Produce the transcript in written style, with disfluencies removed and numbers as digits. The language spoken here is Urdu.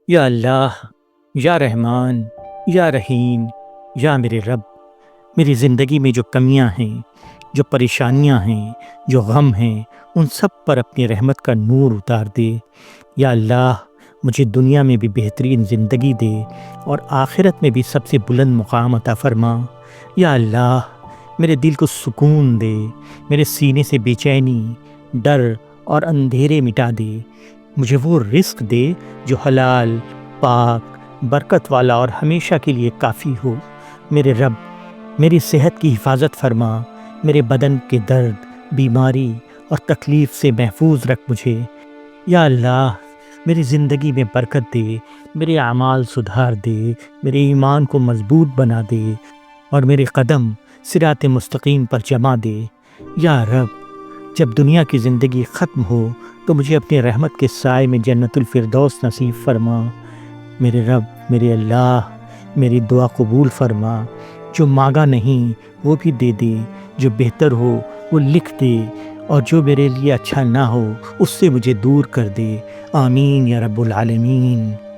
یا اللہ، یا رحمان، یا رحیم، یا میرے رب، میری زندگی میں جو کمیاں ہیں، جو پریشانیاں ہیں، جو غم ہیں، ان سب پر اپنی رحمت کا نور اتار دے۔ یا اللہ، مجھے دنیا میں بھی بہترین زندگی دے اور آخرت میں بھی سب سے بلند مقام عطا فرما۔ یا اللہ، میرے دل کو سکون دے، میرے سینے سے بے چینی، ڈر اور اندھیرے مٹا دے۔ مجھے وہ رزق دے جو حلال، پاک، برکت والا اور ہمیشہ کے لیے کافی ہو۔ میرے رب، میری صحت کی حفاظت فرما، میرے بدن کے درد، بیماری اور تکلیف سے محفوظ رکھ مجھے۔ یا اللہ، میری زندگی میں برکت دے، میرے اعمال سدھار دے، میرے ایمان کو مضبوط بنا دے اور میرے قدم صراط مستقیم پر جما دے۔ یا رب، جب دنیا کی زندگی ختم ہو تو مجھے اپنی رحمت کے سائے میں جنت الفردوس نصیب فرما۔ میرے رب، میرے اللہ، میری دعا قبول فرما۔ جو مانگا نہیں وہ بھی دے دے، جو بہتر ہو وہ لکھ دے، اور جو میرے لیے اچھا نہ ہو اس سے مجھے دور کر دے۔ آمین یا رب العالمین۔